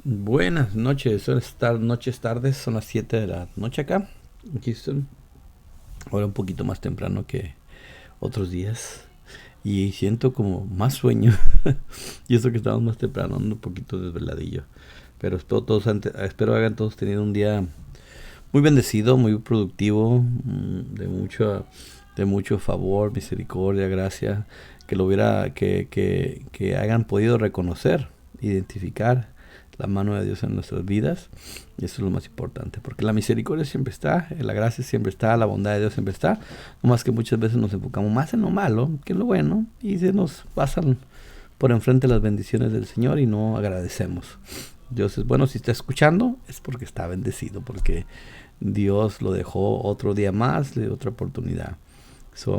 Buenas noches, noches tardes, son las 7 de la noche acá, en Houston. Ahora un poquito más temprano que otros días. Y siento como más sueño. Y eso que estamos más temprano, ando un poquito desveladillo. Pero espero hayan todos tenido un día muy bendecido, muy productivo, de mucho favor, misericordia, gracia, que hayan podido reconocer, identificar la mano de Dios en nuestras vidas. Y eso es lo más importante, porque la misericordia siempre está, la gracia siempre está, la bondad de Dios siempre está. No más que muchas veces nos enfocamos más en lo malo que en lo bueno, y se nos pasan por enfrente las bendiciones del Señor y no agradecemos. Dios es bueno. Si está escuchando, es porque está bendecido, porque Dios lo dejó otro día más, le dio otra oportunidad. So,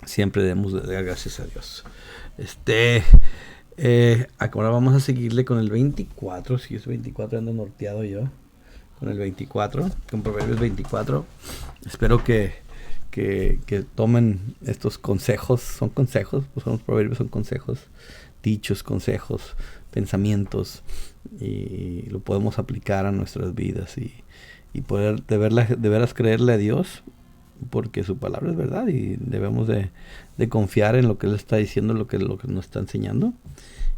siempre debemos de dar gracias a Dios. Ahora vamos a seguirle con el 24. Si es 24, ando norteado yo. Con el 24, con Proverbios 24. Espero que tomen estos consejos. Son consejos, pues son los proverbios, son consejos, dichos, consejos, pensamientos. Y lo podemos aplicar a nuestras vidas. Y poder de veras creerle a Dios, porque su palabra es verdad, y debemos de confiar en lo que Él está diciendo, lo que nos está enseñando,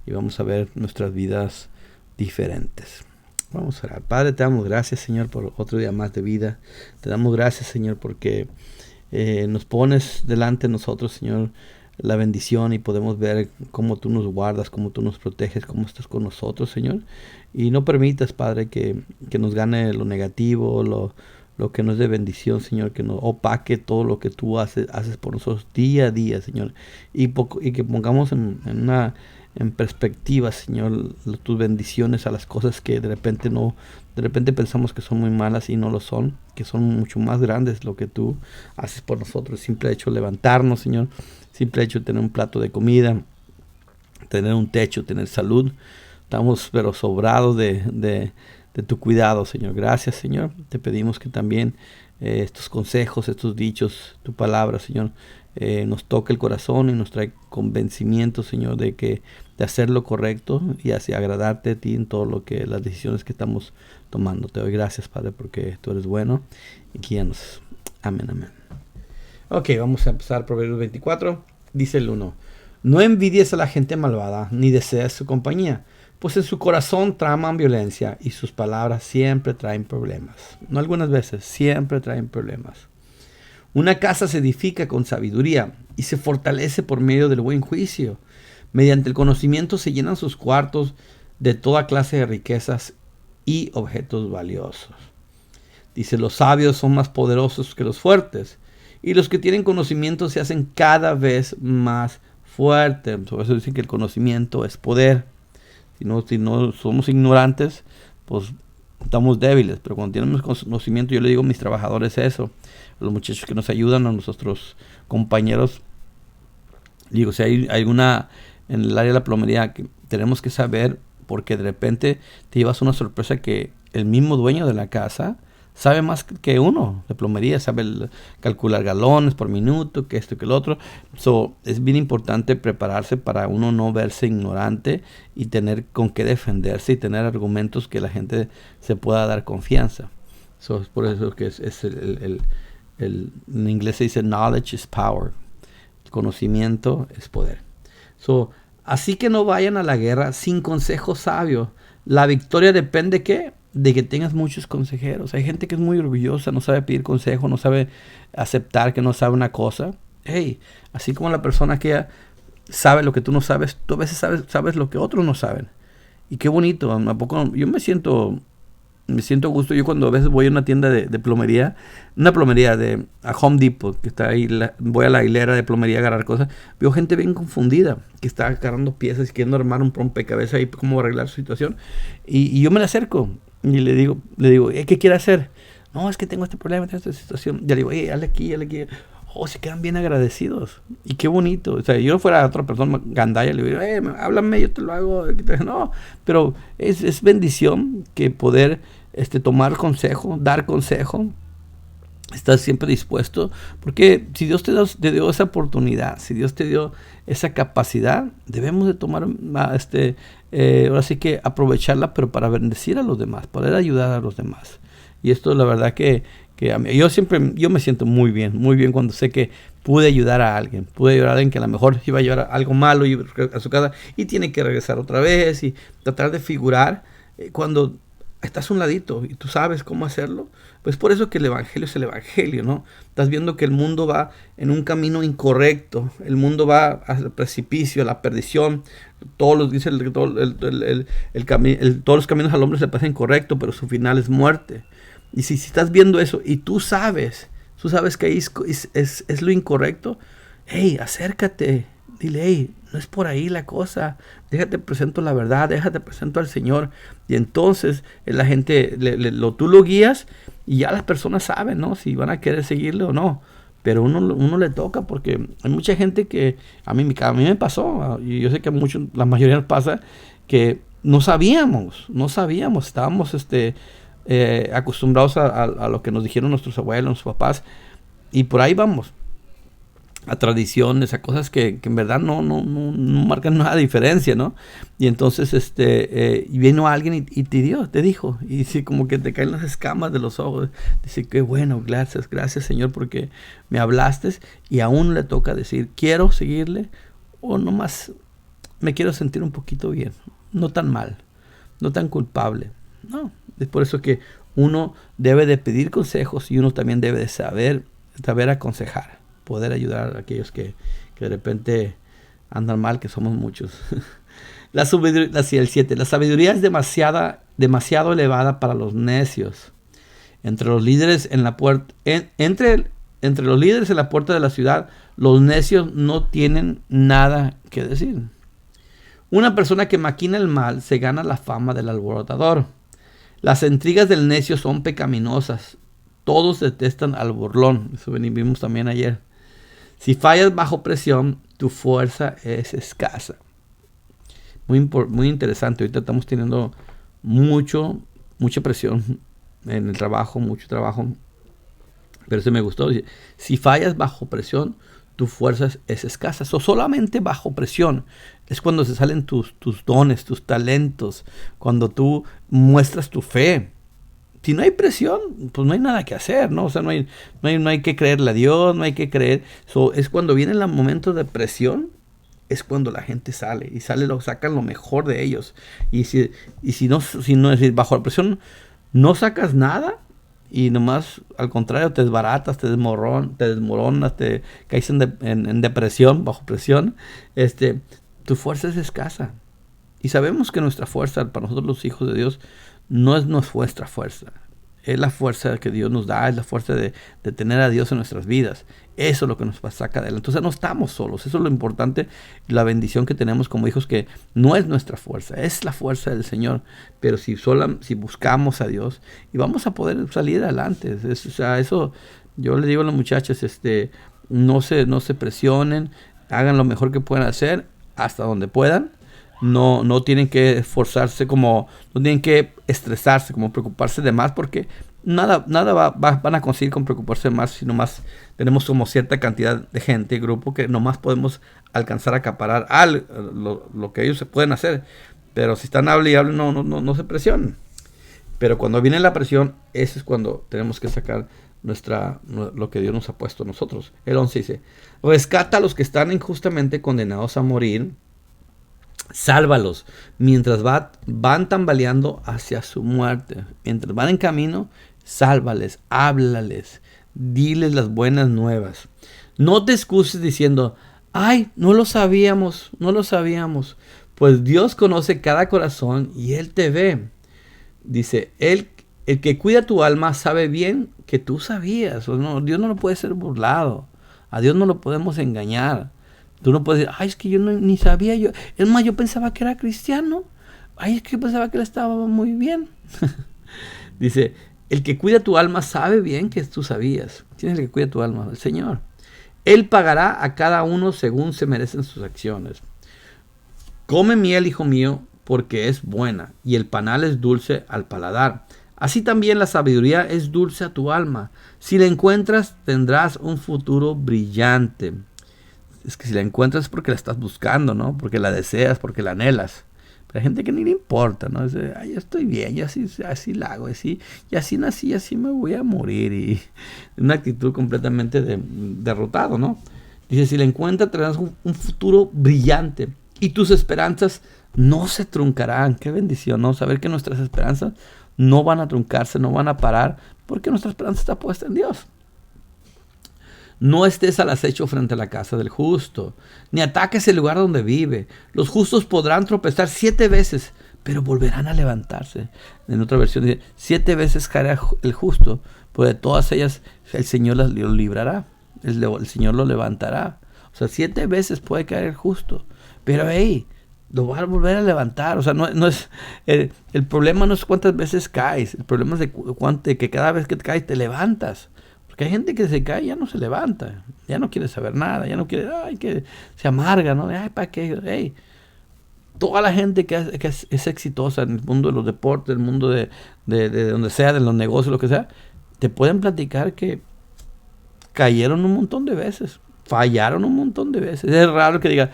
y vamos a ver nuestras vidas diferentes. Vamos a orar. Padre, te damos gracias, Señor, por otro día más de vida. Te damos gracias, Señor, porque nos pones delante de nosotros, Señor, la bendición, y podemos ver cómo tú nos guardas, cómo tú nos proteges, cómo estás con nosotros, Señor. Y no permitas, Padre, que nos gane lo negativo, lo que nos dé bendición, Señor, que nos opaque todo lo que tú haces por nosotros día a día, Señor. Y que pongamos en perspectiva, Señor, tus bendiciones a las cosas que de repente pensamos que son muy malas y no lo son, que son mucho más grandes lo que tú haces por nosotros. Simple hecho de levantarnos, Señor, simple hecho de tener un plato de comida, tener un techo, tener salud. Estamos pero sobrados de tu cuidado, Señor. Gracias, Señor. Te pedimos que también estos consejos, estos dichos, tu palabra, Señor, nos toque el corazón y nos trae convencimiento, Señor, de hacer lo correcto y así agradarte a ti en todo las decisiones que estamos tomando. Te doy gracias, Padre, porque tú eres bueno y guíanos. Amén, amén. Ok, vamos a empezar Proverbios 24. Dice el 1. No envidies a la gente malvada, ni desees su compañía, pues en su corazón traman violencia y sus palabras siempre traen problemas. No algunas veces, siempre traen problemas. Una casa se edifica con sabiduría y se fortalece por medio del buen juicio. Mediante el conocimiento se llenan sus cuartos de toda clase de riquezas y objetos valiosos. Dice, los sabios son más poderosos que los fuertes, y los que tienen conocimiento se hacen cada vez más fuertes. Por eso dicen que el conocimiento es poder. Si no somos ignorantes, pues estamos débiles. Pero cuando tenemos conocimiento, yo le digo a mis trabajadores eso, a los muchachos que nos ayudan, a nuestros compañeros, digo, si hay alguna en el área de la plomería que tenemos que saber, porque de repente te llevas una sorpresa que el mismo dueño de la casa sabe más que uno de plomería, sabe calcular galones por minuto, que esto y que el otro. Es bien importante prepararse para uno no verse ignorante y tener con qué defenderse y tener argumentos que la gente se pueda dar confianza. Es por eso que en inglés se dice knowledge is power. El conocimiento es poder. Así que no vayan a la guerra sin consejo sabio. La victoria depende ¿qué? De que tengas muchos consejeros. Hay gente que es muy orgullosa, no sabe pedir consejo, no sabe aceptar que no sabe una cosa. Hey, así como la persona que sabe lo que tú no sabes, tú a veces sabes lo que otros no saben. Y qué bonito. ¿A poco? Yo me siento a gusto. Yo cuando a veces voy a una tienda de plomería, una plomería a Home Depot, que está ahí, voy a la hilera de plomería a agarrar cosas, veo gente bien confundida, que está agarrando piezas y queriendo armar un rompecabezas y cómo arreglar su situación. Y yo me le acerco y le digo, ¿qué quiere hacer? No, es que tengo este problema, tengo esta situación. Ya le digo, hazle aquí. Oh, se quedan bien agradecidos. Y qué bonito. O sea, yo fuera otra persona gandalla, le digo, háblame, yo te lo hago. No, pero es bendición que poder tomar consejo, dar consejo Estás siempre dispuesto, porque si Dios te dio esa oportunidad, si Dios te dio esa capacidad, debemos de tomar, ahora sí que aprovecharla, pero para bendecir a los demás, poder ayudar a los demás. Y esto la verdad que yo me siento muy bien cuando sé que pude ayudar a alguien que a lo mejor iba a llevar algo malo a su casa y tiene que regresar otra vez y tratar de figurar cuando estás a un ladito y tú sabes cómo hacerlo. Pues por eso que el evangelio es el evangelio, ¿no? Estás viendo que el mundo va en un camino incorrecto, el mundo va al precipicio, a la perdición. Todos los todos los caminos al hombre se parecen correctos, pero su final es muerte. Y si estás viendo eso y tú sabes que ahí es lo incorrecto, hey, acércate, dile, hey, no es por ahí la cosa, déjate presento la verdad, déjate presento al Señor. Y entonces la gente, tú lo guías y ya las personas saben, ¿no? Si van a querer seguirle o no. Pero uno le toca, porque hay mucha gente que a mí me pasó, y yo sé que a muchos, la mayoría nos pasa, que no sabíamos, estábamos acostumbrados a lo que nos dijeron nuestros abuelos, nuestros papás, y por ahí vamos, a tradiciones, a cosas que en verdad no marcan nada de diferencia, ¿no? Y entonces y vino alguien y te dijo, y sí, como que te caen las escamas de los ojos. Dice, qué bueno, gracias Señor, porque me hablaste. Y aún le toca decir, quiero seguirle, o nomás me quiero sentir un poquito bien, no tan mal, no tan culpable. No, es por eso que uno debe de pedir consejos, y uno también debe de saber aconsejar, poder ayudar a aquellos que de repente andan mal, que somos muchos. El 7. La sabiduría es demasiado elevada para los necios. Entre los líderes en la puerta, entre los líderes en la puerta de la ciudad, los necios no tienen nada que decir. Una persona que maquina el mal se gana la fama del alborotador. Las intrigas del necio son pecaminosas. Todos detestan al burlón. Eso vimos también ayer. Si fallas bajo presión, tu fuerza es escasa. Muy interesante. Ahorita estamos teniendo mucha presión en el trabajo, mucho trabajo. Pero eso me gustó. Si fallas bajo presión, tu fuerza es escasa. Solamente bajo presión es cuando se salen tus dones, tus talentos, cuando tú muestras tu fe. Si no hay presión, pues no hay nada que hacer, ¿no? O sea, no hay que creerle a Dios, no hay que creer. Es cuando vienen los momentos de presión, es cuando la gente sale y sacan lo mejor de ellos. Y si no es decir, bajo la presión no sacas nada, y nomás al contrario te desbaratas, te desmoronas, te caes en depresión, bajo presión, tu fuerza es escasa. Y sabemos que nuestra fuerza, para nosotros los hijos de Dios, no es nuestra fuerza. Es la fuerza que Dios nos da, es la fuerza de tener a Dios en nuestras vidas. Eso es lo que nos saca de él. Entonces no estamos solos. Eso es lo importante, la bendición que tenemos como hijos, que no es nuestra fuerza, es la fuerza del Señor. Pero si buscamos a Dios, y vamos a poder salir adelante. Eso yo le digo a los muchachos, no se presionen, hagan lo mejor que puedan hacer hasta donde puedan. No tienen que esforzarse, no tienen que estresarse, como preocuparse de más, porque nada van a conseguir con preocuparse más, si nomás tenemos como cierta cantidad de gente, grupo, que nomás podemos alcanzar a acaparar lo que ellos se pueden hacer. Pero si están hable y hable, no se presionen. Pero cuando viene la presión, ese es cuando tenemos que sacar lo que Dios nos ha puesto a nosotros. El 11 dice, rescata a los que están injustamente condenados a morir. Sálvalos mientras van tambaleando hacia su muerte. Mientras van en camino, sálvales, háblales, diles las buenas nuevas. No te excuses diciendo, ay, no lo sabíamos. Pues Dios conoce cada corazón y Él te ve. Dice, el que cuida tu alma sabe bien que tú sabías. Dios no lo puede ser burlado. A Dios no lo podemos engañar. Tú no puedes decir, ay, es que yo ni sabía. Es más, yo pensaba que era cristiano. Ay, es que yo pensaba que él estaba muy bien. Dice, el que cuida tu alma sabe bien que tú sabías. ¿Quién es el que cuida tu alma? El Señor. Él pagará a cada uno según se merecen sus acciones. Come miel, hijo mío, porque es buena, y el panal es dulce al paladar. Así también la sabiduría es dulce a tu alma. Si la encuentras, tendrás un futuro brillante. Es que si la encuentras es porque la estás buscando, ¿no? Porque la deseas, porque la anhelas. Pero hay gente que ni le importa, ¿no? Dice, ay, yo estoy bien, yo así la hago, y así nací, así me voy a morir. Y una actitud completamente derrotado, ¿no? Dice, si la encuentras, tendrás un futuro brillante. Y tus esperanzas no se truncarán. Qué bendición, ¿no? Saber que nuestras esperanzas no van a truncarse, no van a parar, porque nuestra esperanza está puesta en Dios. No estés al acecho frente a la casa del justo, ni ataques el lugar donde vive. Los justos podrán tropezar 7 veces, pero volverán a levantarse. En otra versión dice, 7 veces caerá el justo, pues de todas ellas el Señor lo librará, el Señor lo levantará. O sea, 7 veces puede caer el justo, pero hey, lo va a volver a levantar. O sea, no es el problema no es cuántas veces caes, el problema es de que cada vez que te caes te levantas. Porque hay gente que se cae y ya no se levanta, ya no quiere saber nada, ya no quiere, que se amarga, ¿no? Ay, ¿para qué? Hey, toda la gente que es exitosa en el mundo de los deportes, el mundo de donde sea, de los negocios, lo que sea, te pueden platicar que cayeron un montón de veces, fallaron un montón de veces. Es raro que diga,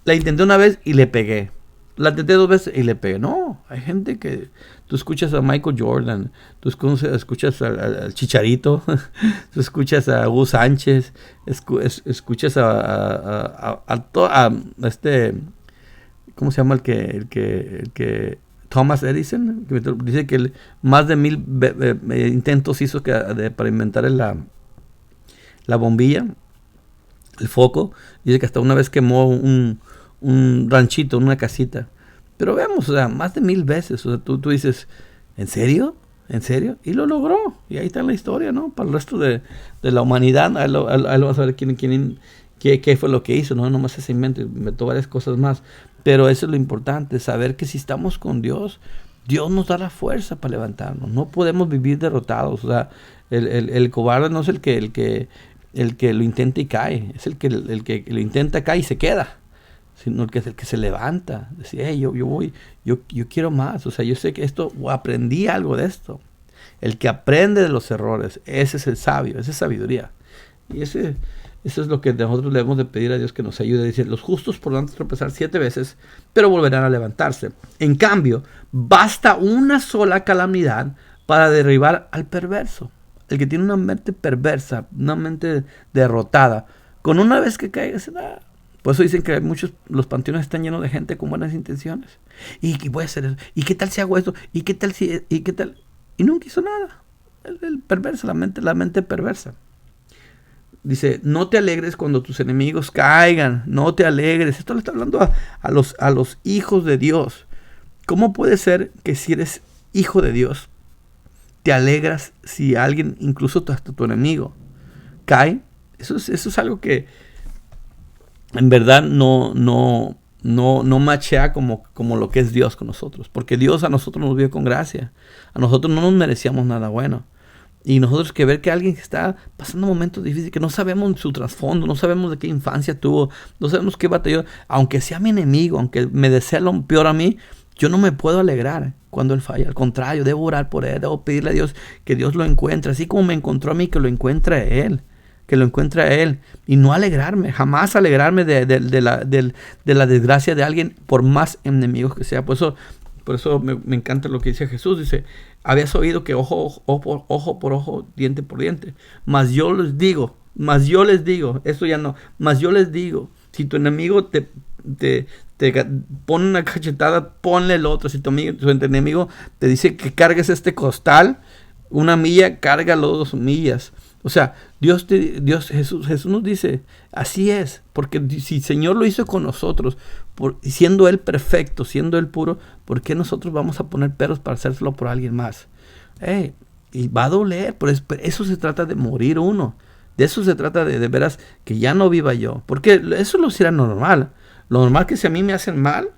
la intenté una vez y le pegué. La intenté 2 veces y le pegué. No, hay gente que... Tú escuchas a Michael Jordan, tú escuchas al Chicharito, tú escuchas a Hugo Sánchez, escuchas a este... ¿Cómo se llama el que Thomas Edison? Que dice que más de 1000 intentos hizo para inventar la bombilla, el foco. Dice que hasta una vez quemó un ranchito, una casita. Pero vemos, o sea, más de 1000 veces. O sea, tú dices, ¿en serio? ¿En serio? Y lo logró. Y ahí está la historia, ¿no? Para el resto de la humanidad. Ahí lo vamos a ver qué fue lo que hizo, ¿no? Nomás ese inventó varias cosas más. Pero eso es lo importante, saber que si estamos con Dios, Dios nos da la fuerza para levantarnos. No podemos vivir derrotados. O sea, el cobarde no es el que lo intenta y cae. Es el que lo intenta, cae y se queda. Sino que es el que se levanta, decir, hey, yo quiero más, o sea, yo sé que aprendí algo de esto. El que aprende de los errores, ese es el sabio, esa es sabiduría. Y eso es lo que nosotros le debemos de pedir a Dios, que nos ayude. Dice, los justos podrán tropezar 7 veces, pero volverán a levantarse. En cambio, basta una sola calamidad para derribar al perverso. El que tiene una mente perversa, una mente derrotada, con una vez que caiga, se da. Por eso dicen que los panteones están llenos de gente con buenas intenciones. Y voy a hacer eso. ¿Y qué tal si hago esto? ¿Y qué tal si? ¿Y qué tal? Y nunca hizo nada. El perverso, la mente perversa. Dice, no te alegres cuando tus enemigos caigan. No te alegres. Esto le está hablando a los hijos de Dios. ¿Cómo puede ser que si eres hijo de Dios, te alegras si alguien, incluso hasta tu enemigo, cae? Eso es algo que en verdad no machea como lo que es Dios con nosotros. Porque Dios a nosotros nos vio con gracia. A nosotros no nos merecíamos nada bueno. Y nosotros que ver que alguien que está pasando momentos difíciles, que no sabemos su trasfondo, no sabemos de qué infancia tuvo, no sabemos qué batalló, aunque sea mi enemigo, aunque me desea lo peor a mí, yo no me puedo alegrar cuando él falla. Al contrario, debo orar por él, debo pedirle a Dios que Dios lo encuentre, así como me encontró a mí, que lo encuentre a él. Que lo encuentre a él, y no alegrarme, jamás alegrarme de la desgracia de alguien, por más enemigos que sea. Por eso me encanta lo que dice Jesús. Dice, habías oído que ojo por ojo, diente por diente, mas yo les digo, esto ya no, mas yo les digo, si tu enemigo te pone una cachetada, ponle el otro. Si tu enemigo te dice que cargues este costal 1 milla, cárgalo 2 millas. O sea, Jesús nos dice, así es, porque si el Señor lo hizo con nosotros, siendo Él perfecto, siendo Él puro, ¿por qué nosotros vamos a poner peros para hacérselo por alguien más? Y va a doler, pero eso se trata de morir uno, de eso se trata de veras que ya no viva yo, porque eso lo será normal. Lo normal que si a mí me hacen mal,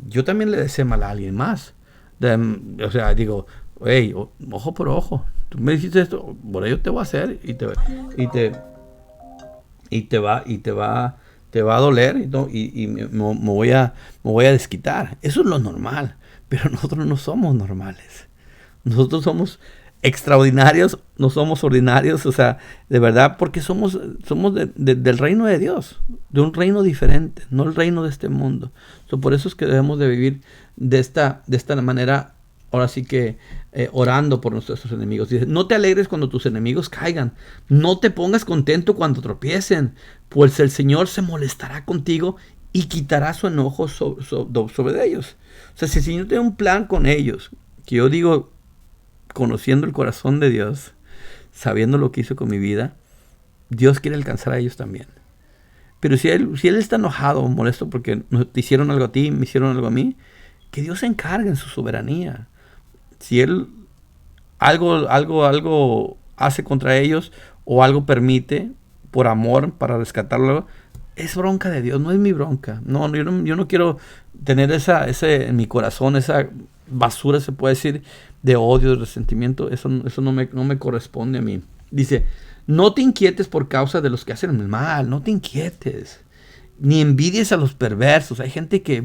yo también le deseo mal a alguien más. O sea, digo, hey, ojo por ojo. Tú me dijiste esto, por ello te voy a hacer y te va a doler y me voy a desquitar. Eso es lo normal, pero nosotros no somos normales. Nosotros somos extraordinarios, no somos ordinarios, o sea, de verdad, porque somos del reino de Dios, de un reino diferente, no el reino de este mundo. Por eso es que debemos de vivir de esta manera, ahora sí que orando por nuestros enemigos. Dice, no te alegres cuando tus enemigos caigan, no te pongas contento cuando tropiecen, pues el Señor se molestará contigo y quitará su enojo sobre ellos. O sea, si el Señor tiene un plan con ellos, que yo digo, conociendo el corazón de Dios, sabiendo lo que hizo con mi vida, Dios quiere alcanzar a ellos también. Pero si él está enojado o molesto porque te hicieron algo a ti, me hicieron algo a mí, que Dios se encargue en su soberanía. Si Él algo hace contra ellos o algo permite por amor para rescatarlo, es bronca de Dios, no es mi bronca. No, yo no quiero tener ese en mi corazón, esa basura, se puede decir, de odio, de resentimiento. Eso no me corresponde a mí. Dice, no te inquietes por causa de los que hacen el mal, no te inquietes. Ni envidies a los perversos. Hay gente que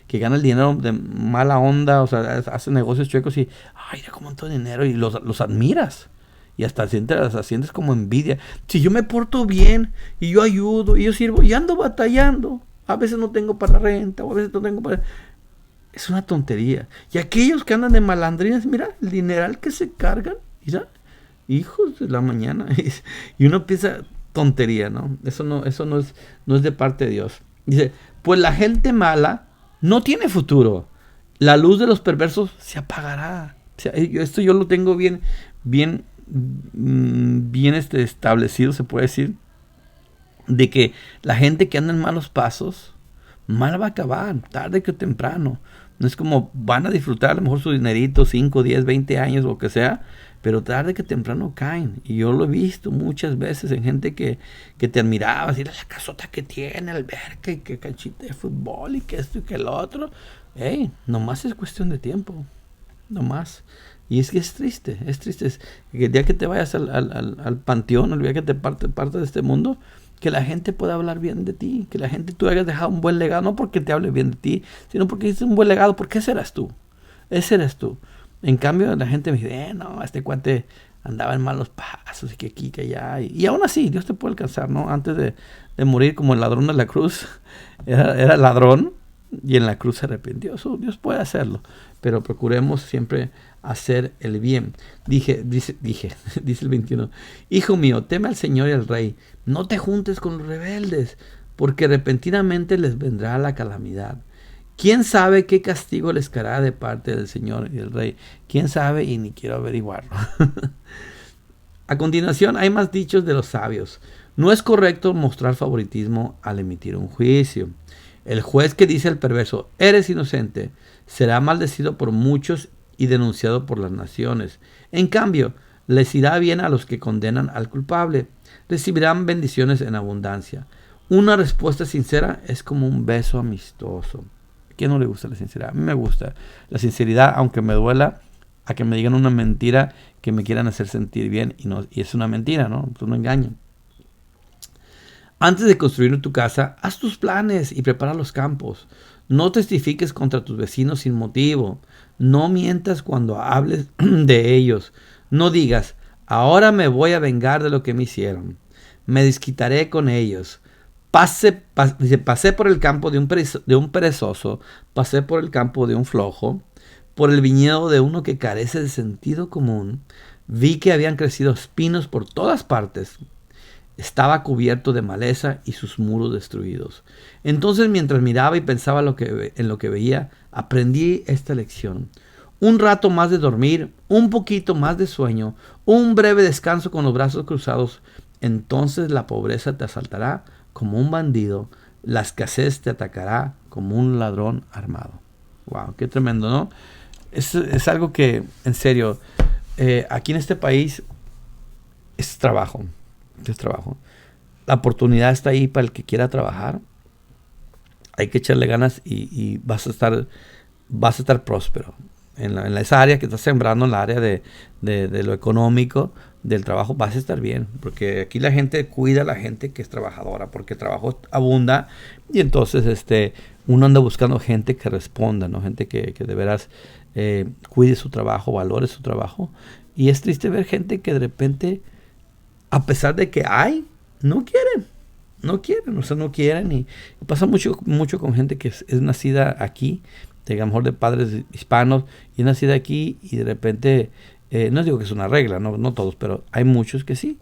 que gana el dinero de mala onda, o sea, hace negocios chuecos y, ay, mira cómo todo dinero, y los admiras. Y hasta sientes como envidia. Si yo me porto bien, y yo ayudo, y yo sirvo, y ando batallando, a veces no tengo para la renta, o a veces no tengo para... Es una tontería. Y aquellos que andan de malandrinas, mira, el dineral que se cargan, mira, hijos de la mañana. Y uno piensa, tontería, ¿no? Eso no es de parte de Dios. Dice, pues la gente mala no tiene futuro. La luz de los perversos se apagará. O sea, esto yo lo tengo bien establecido, se puede decir, de que la gente que anda en malos pasos, mal va a acabar, tarde que temprano. No es como van a disfrutar a lo mejor su dinerito, 5, 10, 20 años, lo que sea, pero tarde que temprano caen. Y yo lo he visto muchas veces en gente que te admiraba, así la casota que tiene, alberca y que canchita de fútbol y que esto y que lo otro. Hey, nomás es cuestión de tiempo, nomás. Y es que es triste. Es que el día que te vayas al panteón, el día que te partes de este mundo, que la gente pueda hablar bien de ti, que la gente tú hayas dejado un buen legado, no porque te hable bien de ti, sino porque hiciste un buen legado, porque ese eras tú. En cambio, la gente me dice, no, este cuate andaba en malos pasos y que aquí, que allá. Y aún así, Dios te puede alcanzar, ¿no? Antes de morir como el ladrón de la cruz, era ladrón y en la cruz se arrepintió. Dios puede hacerlo, pero procuremos siempre hacer el bien. Dice el 21, hijo mío, teme al Señor y al Rey, no te juntes con los rebeldes, porque repentinamente les vendrá la calamidad. ¿Quién sabe qué castigo les caerá de parte del Señor y del Rey? ¿Quién sabe? Y ni quiero averiguarlo. A continuación, hay más dichos de los sabios. No es correcto mostrar favoritismo al emitir un juicio. El juez que dice al perverso, eres inocente, será maldecido por muchos y denunciado por las naciones. En cambio, les irá bien a los que condenan al culpable. Recibirán bendiciones en abundancia. Una respuesta sincera es como un beso amistoso. ¿A quién no le gusta la sinceridad? A mí me gusta la sinceridad, aunque me duela a que me digan una mentira que me quieran hacer sentir bien y es una mentira, ¿no? Es un engaño. Antes de construir tu casa, haz tus planes y prepara los campos. No testifiques contra tus vecinos sin motivo. No mientas cuando hables de ellos. No digas, ahora me voy a vengar de lo que me hicieron. Me desquitaré con ellos. Pasé por el campo de un perezoso, pasé por el campo de un flojo, por el viñedo de uno que carece de sentido común. Vi que habían crecido espinos por todas partes. Estaba cubierto de maleza y sus muros destruidos. Entonces, mientras miraba y pensaba en lo que veía, aprendí esta lección. Un rato más de dormir, un poquito más de sueño, un breve descanso con los brazos cruzados. Entonces la pobreza te asaltará como un bandido, la escasez te atacará como un ladrón armado. Wow, qué tremendo, ¿no? Es algo que, en serio, aquí en este país es trabajo. La oportunidad está ahí para el que quiera trabajar. Hay que echarle ganas y vas a estar próspero. En esa área que estás sembrando, en la área de lo económico, del trabajo, vas a estar bien, porque aquí la gente cuida a la gente que es trabajadora, porque el trabajo abunda y entonces uno anda buscando gente que responda, ¿no? Gente que de veras cuide su trabajo, valore su trabajo. Y es triste ver gente que de repente, a pesar de que hay, no quieren, o sea, no quieren. Y pasa mucho con gente que es nacida aquí, de a lo mejor de padres hispanos, y es nacida aquí y de repente, no digo que es una regla, no todos, pero hay muchos que sí,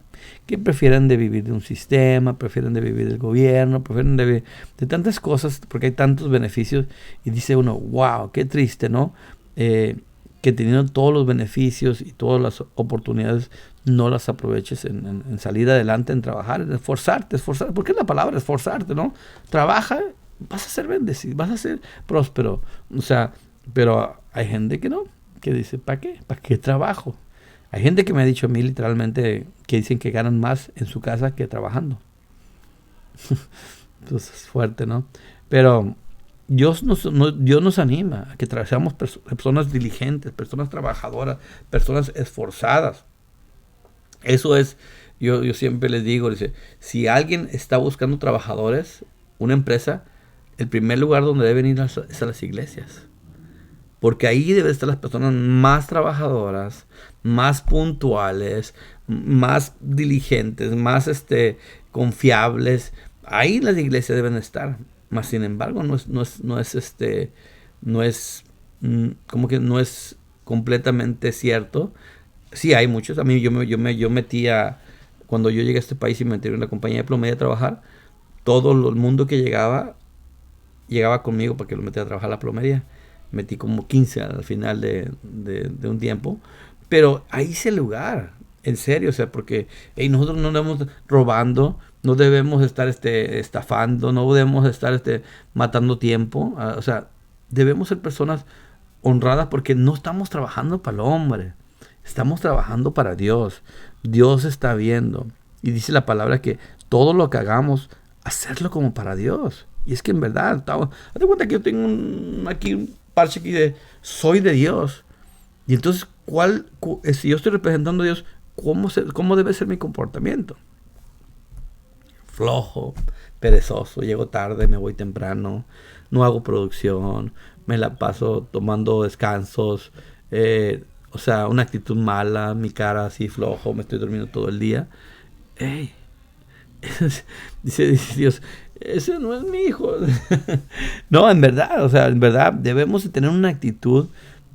que prefieren de vivir de un sistema, prefieren de vivir del gobierno, prefieren de tantas cosas, porque hay tantos beneficios, y dice uno, wow, qué triste, ¿no? Que teniendo todos los beneficios y todas las oportunidades, no las aproveches en salir adelante, en trabajar, en esforzarte, porque es la palabra, esforzarte, ¿no? Trabaja, vas a ser bendecido, vas a ser próspero, o sea, pero hay gente que no, que dice, ¿para qué? ¿Para qué trabajo? Hay gente que me ha dicho a mí literalmente que dicen que ganan más en su casa que trabajando. Entonces es fuerte, ¿no? Pero Dios nos anima a que seamos personas diligentes, personas trabajadoras, personas esforzadas. Eso es, yo siempre les digo, dice, si alguien está buscando trabajadores, una empresa, el primer lugar donde deben ir es a las iglesias. Porque ahí deben estar las personas más trabajadoras, más puntuales, más diligentes, más confiables. Ahí las iglesias deben estar. Mas sin embargo, como que no es completamente cierto. Sí, hay muchos. A mí yo metía, cuando yo llegué a este país y me metí en la compañía de plomería a trabajar, todo el mundo que llegaba conmigo para que lo metiera a trabajar la plomería. Metí como 15 al final de un tiempo. Pero ahí es el lugar, en serio, o sea, porque nosotros no debemos robando, no debemos estar estafando, no debemos estar matando tiempo. O sea, debemos ser personas honradas porque no estamos trabajando para el hombre, estamos trabajando para Dios. Dios está viendo. Y dice la palabra que todo lo que hagamos, hacerlo como para Dios. Y es que en verdad, hazte cuenta que yo tengo aquí un parche aquí de soy de Dios. Y entonces, si yo estoy representando a Dios, ¿cómo debe ser mi comportamiento? Flojo, perezoso, llego tarde, me voy temprano, no hago producción, me la paso tomando descansos, o sea, una actitud mala, mi cara así flojo, me estoy durmiendo todo el día. ¡Ey! Dice Dios, ese no es mi hijo. No, en verdad, o sea, en verdad debemos de tener una actitud.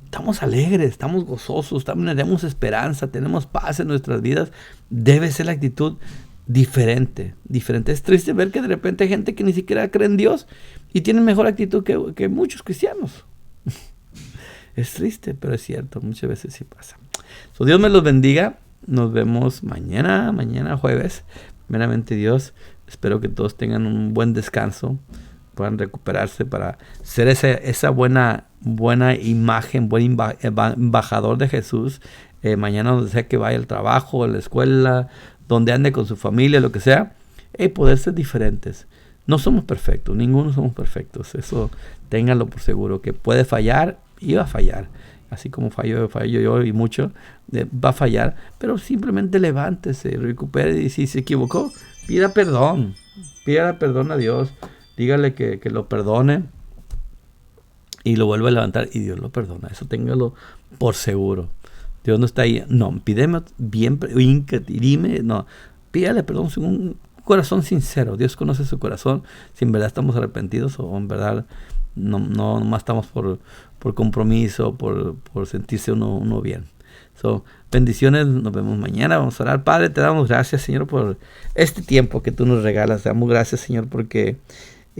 Estamos alegres, estamos gozosos, tenemos esperanza, tenemos paz en nuestras vidas. Debe ser la actitud diferente. Es triste ver que de repente hay gente que ni siquiera cree en Dios y tiene mejor actitud que muchos cristianos. Es triste, pero es cierto, muchas veces sí pasa. Dios me los bendiga. Nos vemos mañana jueves. Meramente Dios. Espero que todos tengan un buen descanso, puedan recuperarse para ser esa buena imagen, buen embajador de Jesús. Mañana donde sea que vaya al trabajo, a la escuela, donde ande con su familia, lo que sea, poder ser diferentes. No somos perfectos, ninguno somos perfectos. Eso ténganlo por seguro, que puede fallar y va a fallar. Así como fallo yo y mucho, va a fallar, pero simplemente levántese, recupere y si se equivocó, pida perdón a Dios, dígale que lo perdone y lo vuelve a levantar y Dios lo perdona. Eso téngalo por seguro. Dios no está ahí, no, pídeme bien, dime, no, pídale perdón con un corazón sincero. Dios conoce su corazón, si en verdad estamos arrepentidos o en verdad no más estamos por compromiso, por sentirse uno bien. Bendiciones, nos vemos mañana, vamos a orar. Padre, te damos gracias, Señor, por este tiempo que tú nos regalas. Te damos gracias, Señor, porque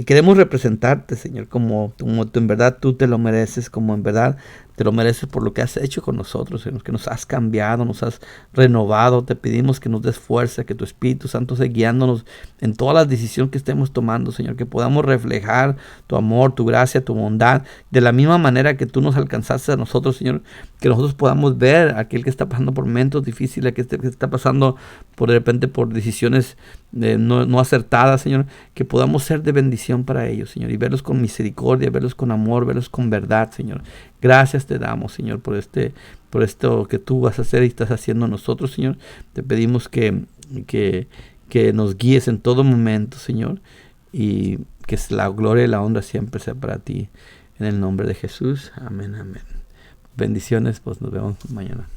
queremos representarte, Señor, como en verdad tú te lo mereces, como en verdad te lo mereces por lo que has hecho con nosotros, Señor, que nos has cambiado, nos has renovado. Te pedimos que nos des fuerza, que tu Espíritu Santo esté guiándonos en todas las decisiones que estemos tomando, Señor, que podamos reflejar tu amor, tu gracia, tu bondad, de la misma manera que tú nos alcanzaste a nosotros, Señor, que nosotros podamos ver a aquel que está pasando por momentos difíciles, que está pasando de repente por decisiones no acertadas, Señor, que podamos ser de bendición para ellos, Señor, y verlos con misericordia, verlos con amor, verlos con verdad, Señor. Gracias te damos, Señor, por esto que tú vas a hacer y estás haciendo nosotros, Señor. Te pedimos que nos guíes en todo momento, Señor, y que la gloria y la honra siempre sea para ti. En el nombre de Jesús. Amén, amén. Bendiciones, pues nos vemos mañana.